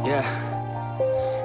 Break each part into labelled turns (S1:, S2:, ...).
S1: Yeah.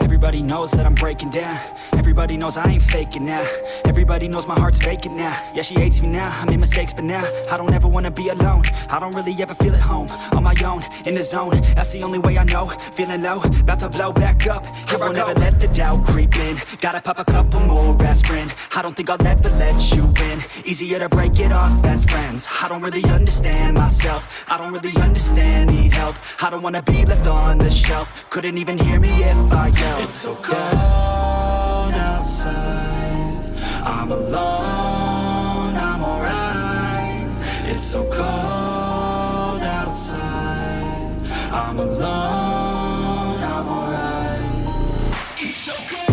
S1: Everybody knows that I'm breaking down. Everybody knows I ain't faking now. Everybody knows my heart's vacant now. Yeah, she hates me now, I made mistakes, but now I don't ever wanna be alone. I don't really ever feel at home. On my own, in the zone, that's the only way I know. Feeling low, about to blow back up. I won't ever let the doubt creep in. Gotta pop a couple more aspirin. I don't think I'll ever let you in. Easier to break it off best friends. I don't really understand myself. I don't really understand, need help. I don't wanna be left on the shelf. Couldn't even hear me if I yelled. It's so cold outside, I'm alone, I'm alright. It's so cold outside, I'm alone, I'm alright. It's so cold.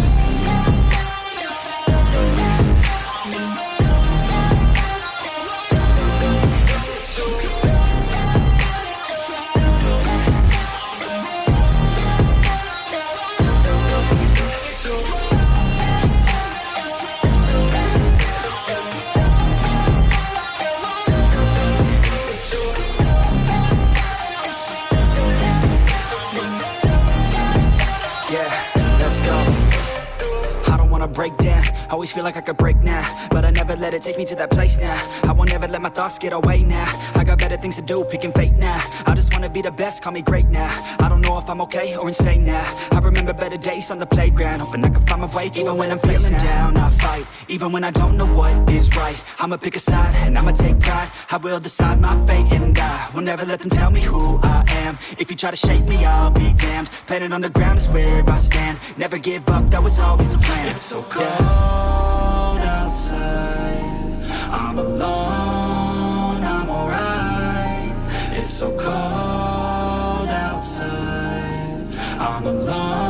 S1: Break down, always feel like I could break now, but I never let it take me to that place now. I won't ever let my thoughts get away now. I got better things to do, picking fate now. I just wanna be the best, call me great now. I don't know if I'm okay or insane now. I remember better days on the playground, hoping I can find my way even when I'm feeling down. I fight, even when I don't know what is right. I'ma pick a side, and I'ma take pride. I will decide my fate, and I will never let them tell me who I am. If you try to shake me, I'll be damned. Planet on the ground is where I stand. Never give up, that was always the plan. It's so cold outside, I'm alone, I'm alright. It's so cold outside, I'm alone.